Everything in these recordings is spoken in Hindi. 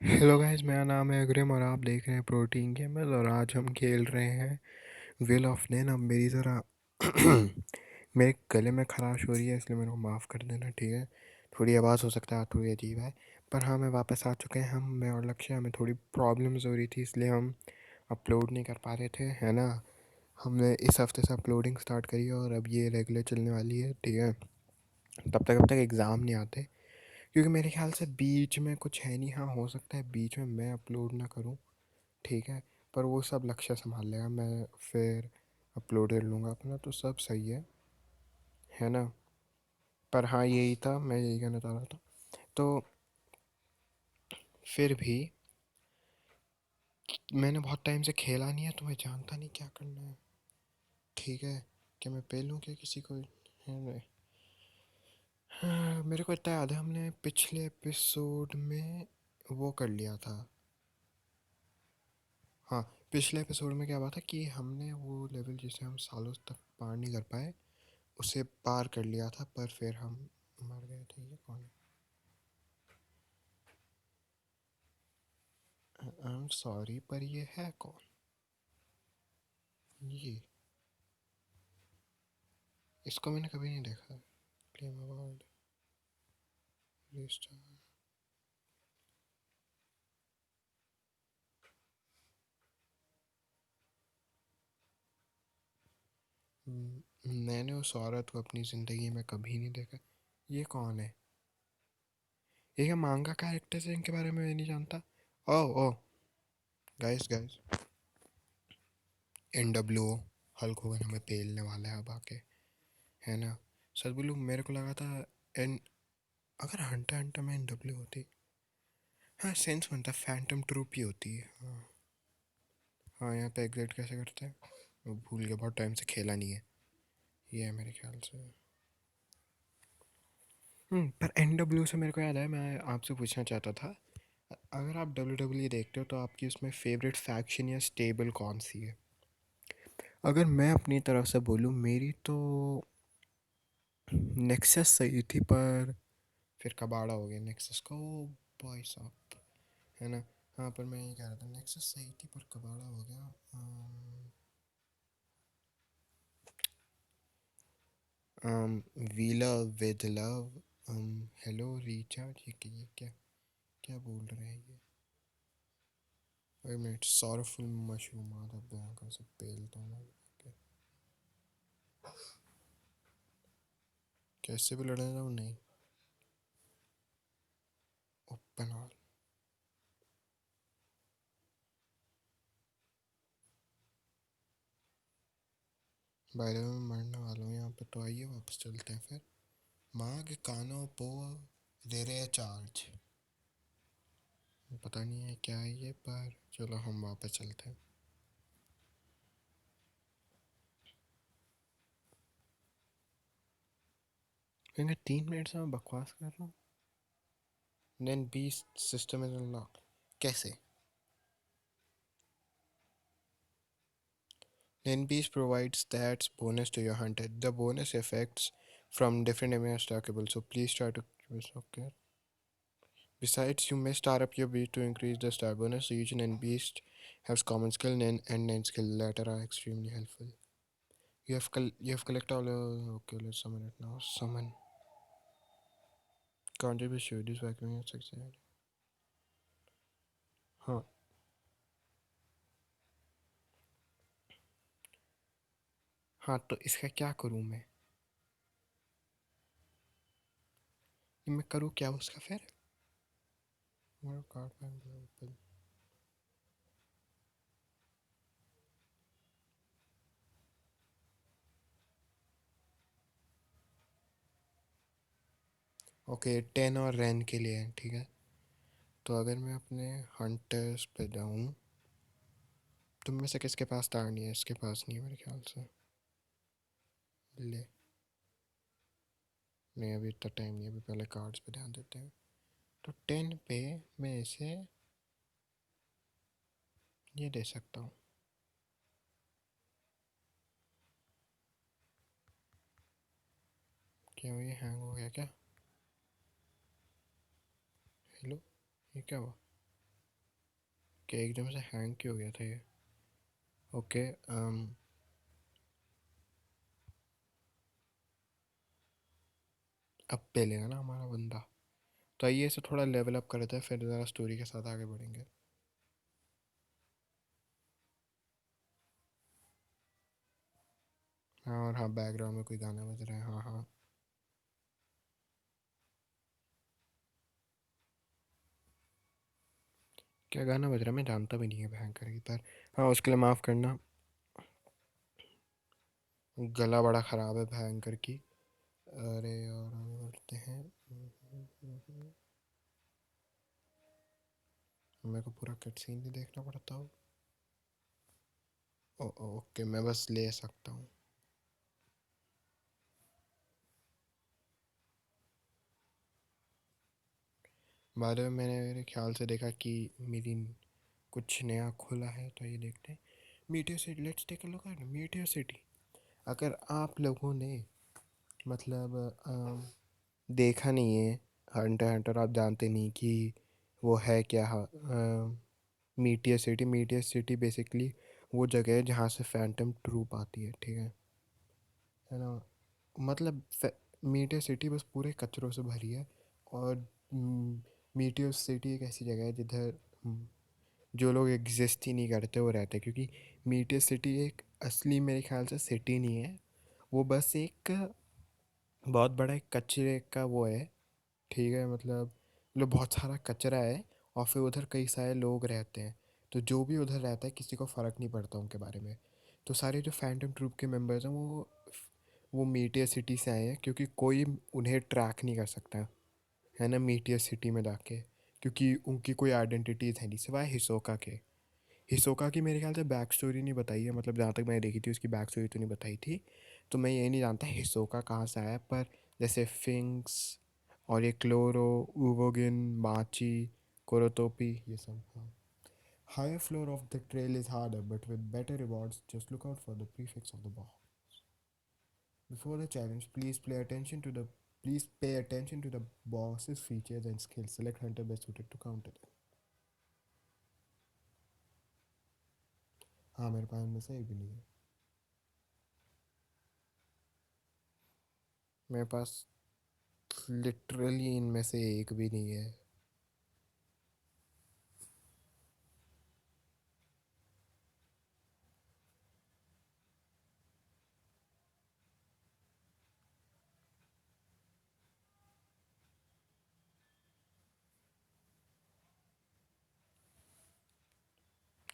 हेलो गाइस, मेरा नाम है अग्रिम और आप देख रहे हैं प्रोटीन गेमर्स। और आज हम खेल रहे हैं विल ऑफ नेन। अब मेरी ज़रा मेरे गले में खराश हो रही है, इसलिए मेरे को माफ़ कर देना, ठीक है। थोड़ी आवाज़ हो सकता है थोड़ी अजीब है, पर हाँ, मैं वापस आ चुके हैं। मैं और लक्ष्य, हमें थोड़ी प्रॉब्लम्स हो रही थी, इसलिए हम अपलोड नहीं कर पा रहे थे, है ना। हमने इस हफ्ते से अपलोडिंग स्टार्ट करी है और अब ये रेगुलर चलने वाली है, ठीक है। अब तक एग्ज़ाम नहीं आते, क्योंकि मेरे ख्याल से बीच में कुछ है नहीं। हाँ, हो सकता है बीच में मैं अपलोड ना करूँ, ठीक है, पर वो सब लक्ष्य संभाल लेगा। मैं फिर अपलोड कर लूँगा अपना, तो सब सही है ना। पर हाँ, यही था, मैं यही कहना चाह रहा था। तो फिर भी मैंने बहुत टाइम से खेला नहीं है, तो मैं जानता नहीं क्या करना है, ठीक है। क्या मैं पे लूँ क्या किसी को, है ना। हाँ, मेरे को इतना याद है, हमने पिछले एपिसोड में वो कर लिया था। हाँ, पिछले एपिसोड में क्या हुआ था कि हमने वो लेवल जिसे हम सालों तक पार नहीं कर पाए, उसे पार कर लिया था, पर फिर हम मर गए थे। ये कौन है? आई एम सॉरी, पर ये है कौन? ये, इसको मैंने कभी नहीं देखा। Claim award, register. मैंने उस औरत को अपनी ज़िंदगी में कभी नहीं देखा। ये कौन है? ये क्या मांगा कैरेक्टर्स है, इनके बारे में मैं नहीं जानता। Oh oh, guys guys, NWO, Hulk Hogan हमें पेलने वाला है अब आके, है ना। सच बोलूं, मेरे को लगा था एन अगर हंटर हंटर में NW होती, हाँ सेंस बनता, फैंटम ट्रूप ही होती है। हाँ हाँ, यहाँ पे एग्जिट कैसे करते हैं वो भूल गया, बहुत टाइम से खेला नहीं है। ये है मेरे ख्याल से। पर NW से मेरे को याद है, मैं आपसे पूछना चाहता था, अगर आप WWE देखते हो तो आपकी उसमें फेवरेट फैक्शन या स्टेबल कौन सी है? अगर मैं अपनी तरफ से बोलूँ, मेरी तो नेक्सस सही थी, पर फिर कबाड़ा हो गया नेक्सस को, भाई साहब, है ना। हाँ, पर मैं ये कह रहा था, नेक्सस सही थी पर कबाड़ा हो गया। वीला विद लव, हेलो रिचार्ज, ये क्या क्या बोल रहे हैं ये? एक मिनट, सॉरफुल मशरूम आधा भयंकर से पेलता हूँ मैं। कैसे भी लड़ने जाऊँ, नहीं। Open all, by the way मैं मरने वाला हूँ यहाँ पे, तो आइए वापस चलते हैं फिर। माँ के कानों पो दे रहे चार्ज, पता नहीं है क्या है ये, पर चलो हम वापस चलते हैं। क्योंकि 3 मिनट से मैं बकवास कर रहा हूँ। Then beast system is unlock, कैसे? Then Beast provides that bonus to your hunter. The bonus effects from different enemies are stackable, so please try to okay. Besides, you may star up your beast to increase the star bonus. So each Nen beast has common skill, Nen and Nen skill. Latter are extremely helpful. You have collected all. Okay, let's summon it now. Summon. Can't you be sure this vacuum is succeeded? हाँ हाँ, तो इसका क्या करूँ मैं? मैं करूँ क्या उसका फिर? कार्ड, ओके, 10 और रैन के लिए है, ठीक है। तो अगर मैं अपने हंटर्स पे जाऊँ, तुम में से किसके पास तार नहीं है? इसके पास नहीं है मेरे ख्याल से। ले, नहीं अभी इतना टाइम नहीं है, अभी पहले कार्ड्स पे ध्यान देते हैं। तो 10 पे मैं इसे ये दे सकता हूँ। क्या ये हैंग हो गया क्या? हेलो, ये क्या हुआ? ओके, एकदम से हैंग क्यों हो गया था ये? ओके। अब पेलेगा ना हमारा बंदा। तो आइए इसे थोड़ा लेवल अप करते हैं, फिर ज़रा स्टोरी के साथ आगे बढ़ेंगे। हाँ, और हाँ, बैकग्राउंड में कोई गाना बज रहा है, हाँ हाँ। क्या गाना बज रहा है मैं जानता भी नहीं है भयंकर की, पर हाँ उसके लिए माफ़ करना। गला बड़ा ख़राब है भयंकर की। अरे और आगे बढ़ते हैं। मेरे को पूरा कट सीन नहीं देखना पड़ता हो। ओके, मैं बस ले सकता हूँ। बाद में मैंने मेरे ख्याल से देखा कि मेरी कुछ नया खुला है, तो ये देखते हैं। Meteo City, let's take a look at Meteo City. अगर आप लोगों ने मतलब देखा नहीं है हंटर हंटर, आप जानते नहीं कि वो है क्या। मीटियो सिटी बेसिकली वो जगह है जहाँ से फैंटम ट्रूप आती है, ठीक है ना। मतलब मीटियो सिटी बस पूरे कचरों से भरी है। और मीटियो सिटी एक ऐसी जगह है जिधर जो लोग एग्जिस्ट ही नहीं करते वो रहते हैं, क्योंकि मीटियो सिटी एक असली मेरे ख्याल से सिटी नहीं है। वो बस एक बहुत बड़ा एक कचरे का वो है, ठीक है। मतलब बहुत सारा कचरा है, और फिर उधर कई सारे लोग रहते हैं। तो जो भी उधर रहता है किसी को फ़र्क नहीं पड़ता उनके बारे में। तो सारे जो फैंटम ट्रूप के मेंबर्स हैं वो मीटिया सिटी से आए हैं, क्योंकि कोई उन्हें ट्रैक नहीं कर सकता है ना मीटिया सिटी में जाके, क्योंकि उनकी कोई आइडेंटिटीज़ है नहीं सिवाय हिसोका के। हिसोका की मेरे ख्याल से बैक स्टोरी नहीं बताई है, मतलब जहाँ तक मैंने देखी थी उसकी बैक स्टोरी तो नहीं बताई थी। तो मैं ये नहीं जानता हिसोका कहाँ से आया, पर जैसे फिंक्स और ये क्लोरो, उवोगिन, माची, कोरोटोपी, ये सब। हाँ। Higher floor of the trail is harder but with better rewards, just look out for the prefix of the boss before the challenge. Please pay attention to the boss's features and skills. Select hunter best suited to counter them. हाँ, मेरे पास इनमें से एक भी नहीं है। मेरे पास लिटरली इनमें से एक भी नहीं है।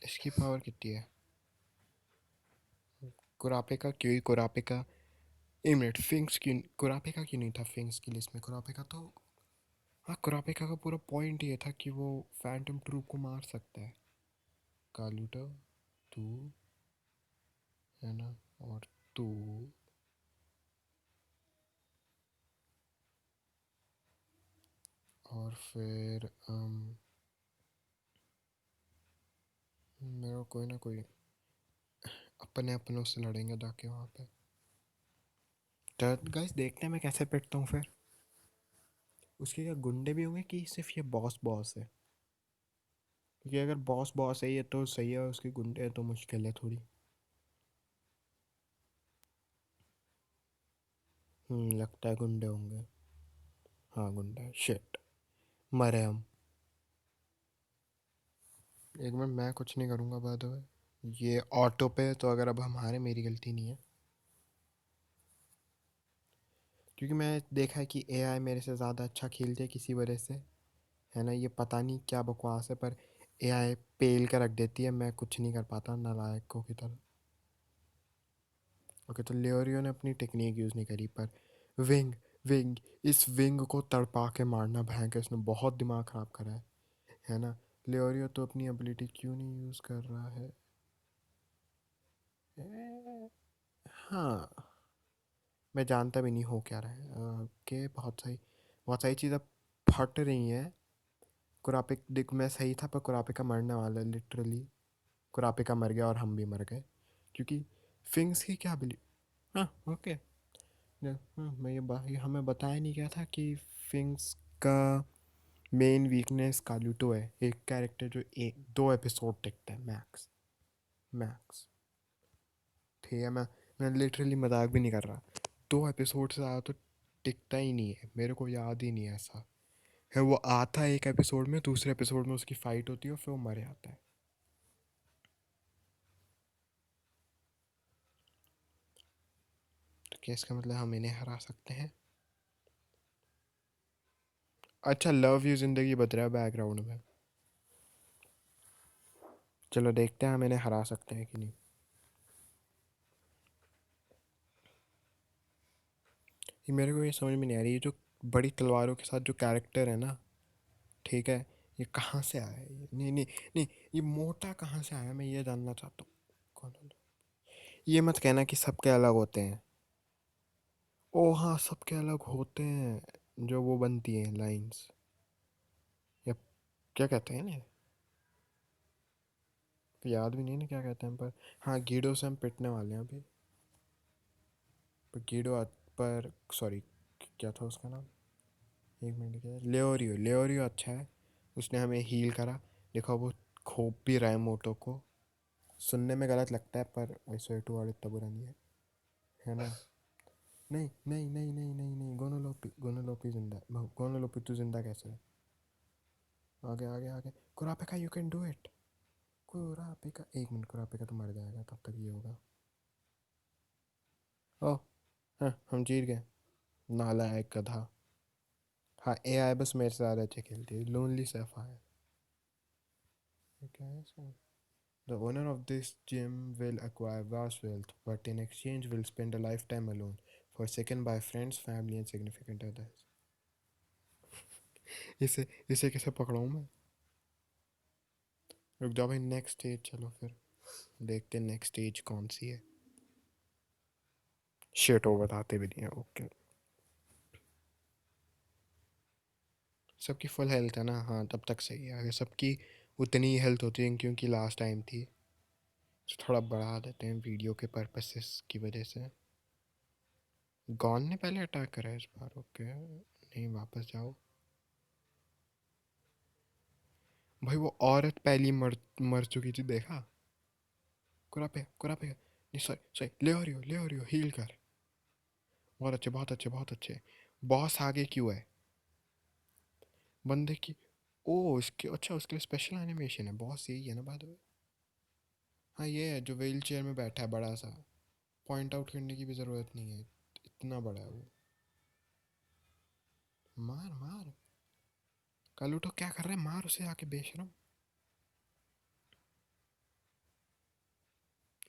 इसकी पावर कितनी है? कुरापे का क्यों? कुरापे का एक मिनट, फिंक्स क्यों? कुरापे का क्यों नहीं था फिंक्स की लिस्ट में? कुरापे का तो, हाँ, कुरापे का पूरा पॉइंट ये था कि वो फैंटम ट्रूप को मार सकता है। कालूटा, तू, है ना, और तू। और फिर मेरे को कोई ना कोई अपने अपनों से लड़ेंगे जाके वहाँ पे। तो गाइस देखते हैं मैं कैसे पिटता हूँ फिर। उसके क्या गुंडे भी होंगे कि सिर्फ ये बॉस बॉस है? क्योंकि अगर बॉस बॉस है ये तो सही है, और उसके गुंडे हैं तो मुश्किल है थोड़ी। लगता है गुंडे होंगे। हाँ गुंडे हैं, शिट, मरे हम। एक मिनट, मैं कुछ नहीं करूँगा बाय द वे, ये ऑटो पे है, तो अगर अब हमारे, मेरी गलती नहीं है। क्योंकि मैं देखा है कि एआई मेरे से ज़्यादा अच्छा खेलती है किसी वजह से, है ना। ये पता नहीं क्या बकवास है, पर एआई पेल कर रख देती है, मैं कुछ नहीं कर पाता नालायकों की तरह। ओके, तो लियोरियो ने अपनी टेक्निक यूज़ नहीं करी, पर विंग, विंग, इस विंग को तड़पा के मारना भयंकर, इसने बहुत दिमाग ख़राब करा है ना। लियोरियो तो अपनी एबिलिटी क्यों नहीं यूज़ कर रहा है? हाँ, मैं जानता भी नहीं हो क्या रहा है। कि बहुत सही चीज़ें फट रही हैं। कुरापे दिख मैं सही था, पर कुरापे का मरने वाला है लिटरली। कुरापे का मर गया और हम भी मर गए, क्योंकि फिंग्स की क्या बिली। हाँ ओके। मैं ये हमें बताया नहीं गया था कि फिंग्स का मेन वीकनेस कालूटो है, एक कैरेक्टर जो एक दो एपिसोड टिकता है मैक्स। मैक्स। ठीक है, मैं लिटरली मजाक भी नहीं कर रहा। 2 एपिसोड से ज़्यादा तो टिकता ही नहीं है, मेरे को याद ही नहीं है ऐसा है। वो आता है एक एपिसोड में, दूसरे एपिसोड में उसकी फाइट होती है और फिर वो मर जाता है। तो क्या इसका मतलब हम इन्हें हरा सकते हैं? अच्छा, लव यू जिंदगी बज रहा है बैकग्राउंड में। चलो देखते हैं हम इन्हें हरा सकते हैं कि नहीं। ये मेरे को ये समझ में नहीं आ रही, ये जो बड़ी तलवारों के साथ जो कैरेक्टर है ना, ठीक है, ये कहाँ से आया है? नहीं नहीं नहीं, ये मोटा कहाँ से आया, मैं ये जानना चाहता हूँ। कौन है? ये मत कहना कि सबके अलग होते हैं। ओ हाँ, सबके अलग होते हैं, जो वो बनती हैं लाइंस, या क्या कहते हैं ना, याद भी नहीं ना क्या कहते हैं, पर हाँ, गीडो से हम पिटने वाले हैं अभी। पर पर सॉरी, क्या था उसका नाम? एक मिनट, क्या, लेओरियो। लेओरियो अच्छा है, उसने हमें हील करा। देखो वो खोप भी रहा है मोटो को। सुनने में गलत लगता है पर वैसे टू वाले इतना बुरा नहीं है ना? नहीं नहीं नहीं नहीं नहीं नहीं, गोनोलोपी, गोनोलोपी जिंदा। गोनोलोपी तू जिंदा कैसे है? आगे आगे आगे, कुरापिका यू कैन डू इट। कुरापिका, एक मिनट, कुरापिका तो मर जाएगा तब तक ये होगा। ओह, हाँ हम जीत गए। नालायक गधा। हाँ, एआई बस मेरे से ज़्यादा अच्छे खेलती है, लोनली सैफायर। क्या है इसका? The owner of this gym will acquire vast wealth, but in exchange will spend a lifetime alone, forsaken by friends, family and significant others. इसे इसे कैसे पकड़ाऊँ मैं? रुक जाओ भाई, नेक्स्ट स्टेज चलो फिर देखते हैं नेक्स्ट स्टेज कौन सी है। शिट, वो बताते भी नहीं है, ओके। सबकी फुल हेल्थ है ना? हाँ, तब तक सही है। अगर सबकी उतनी ही हेल्थ होती है, क्योंकि लास्ट टाइम थी, तो थोड़ा बढ़ा देते हैं वीडियो के पर्पसेस की वजह से। गॉन ने पहले अटैक करा है इस बार, ओके। नहीं, वापस जाओ भाई। वो औरत पहली मर मर चुकी थी, देखा? कुरापे कुरापे, नहीं सॉरी सॉरी, ले और रियो हील कर। बहुत अच्छे, बहुत अच्छे, बहुत अच्छे। बॉस आगे क्यों है बंदे की? ओ, इसके अच्छा, उसके लिए स्पेशल एनिमेशन है। बॉस यही है ना बाद में? हाँ, ये है जो व्हील चेयर में बैठा है बड़ा सा। पॉइंट आउट करने की भी ज़रूरत नहीं है, इतना बड़ा है वो। मार मार, कालूटो क्या कर रहा है? मार उसे आके, बेशरम।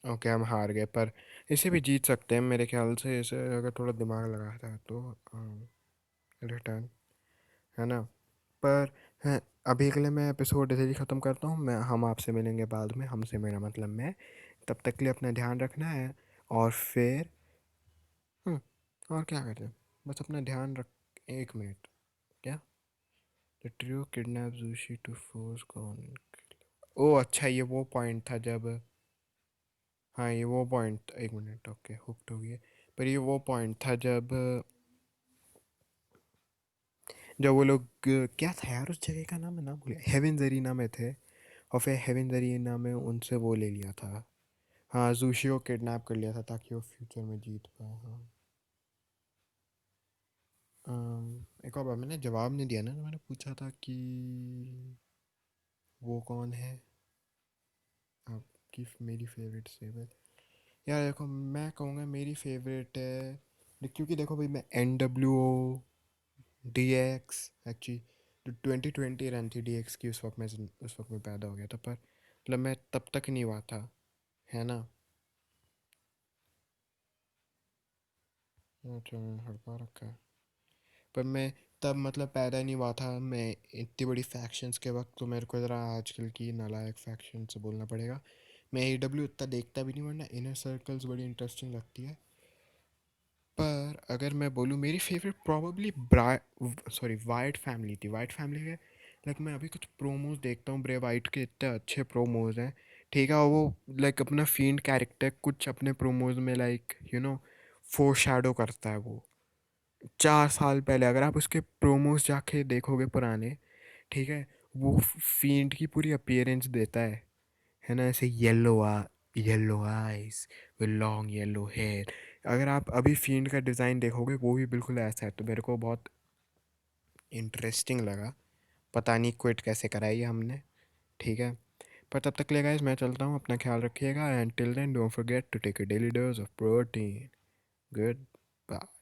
ओके, हम हार गए, पर इसे भी जीत सकते हैं मेरे ख्याल से। इसे अगर थोड़ा दिमाग लगाता है तो रिटर्न, है ना? पर हैं, अभी के लिए मैं एपिसोड इधर ही ख़त्म करता हूँ। मैं हम आपसे मिलेंगे बाद में, हमसे मेरा मतलब मैं। तब तक के लिए अपना ध्यान रखना है। और फिर और क्या करते हैं, बस अपना ध्यान रख। एक मिनट, क्या? The trio kidnap Joshi to force gone. Oh अच्छा, ये वो पॉइंट था जब, हाँ ये वो पॉइंट, एक मिनट, ओके, हुक्ड हो गई है। पर ये वो पॉइंट था जब जब वो लोग क्या था यार उस जगह का नाम, है नाम भूल गया, हेवन जरीना में थे। और फिर हेवन जरीना में उनसे वो ले लिया था। हाँ, जोशी को किडनैप कर लिया था ताकि वो फ्यूचर में जीत पाए। हाँ। एक और बार, मैंने जवाब नहीं दिया ना, मैंने पूछा था कि वो कौन है आपकी मेरी फेवरेट सेवर। यार देखो, मैं कहूँगा मेरी फेवरेट है, क्योंकि देखो भाई, मैं NWO DX एक्चुअली, जो 2020 रन थी DX की, उस वक्त मैं पैदा हो गया था, पर मतलब मैं तब तक नहीं हुआ था, है ना? अच्छा, मैंने हड़पा रखा है। पर मैं तब मतलब पैदा ही नहीं हुआ था मैं इतनी बड़ी फैक्शंस के वक्त, तो मेरे को ज़रा आजकल की नालायक फैक्शन से बोलना पड़ेगा। मैं AW इतना देखता भी नहीं, वरना इनर सर्कल्स बड़ी इंटरेस्टिंग लगती है। पर अगर मैं बोलूँ, मेरी favourite probably sorry white family थी। वाइट फैमिली के लाइक, मैं अभी कुछ प्रोमोज देखता हूँ, ब्रे वाइट के इतने अच्छे प्रोमोज हैं। ठीक है, वो लाइक अपना फील्ड कैरेक्टर कुछ अपने प्रोमोज में लाइक फोर शैडो करता है वो। 4 साल पहले अगर आप उसके प्रोमोज जाके देखोगे पुराने, ठीक है। वो फील्ड की पूरी अपीयरेंस देता है ना, ऐसे yellow eyes with long yellow hair. अगर आप अभी फील्ड का डिज़ाइन देखोगे वो भी बिल्कुल ऐसा है, तो मेरे को बहुत इंटरेस्टिंग लगा। पता नहीं क्विट कैसे कराई है हमने। ठीक है, पर तब तक के लिए गाइस मैं चलता हूँ, अपना ख्याल रखिएगा, and till then don't forget to take a daily dose of protein. Good bye.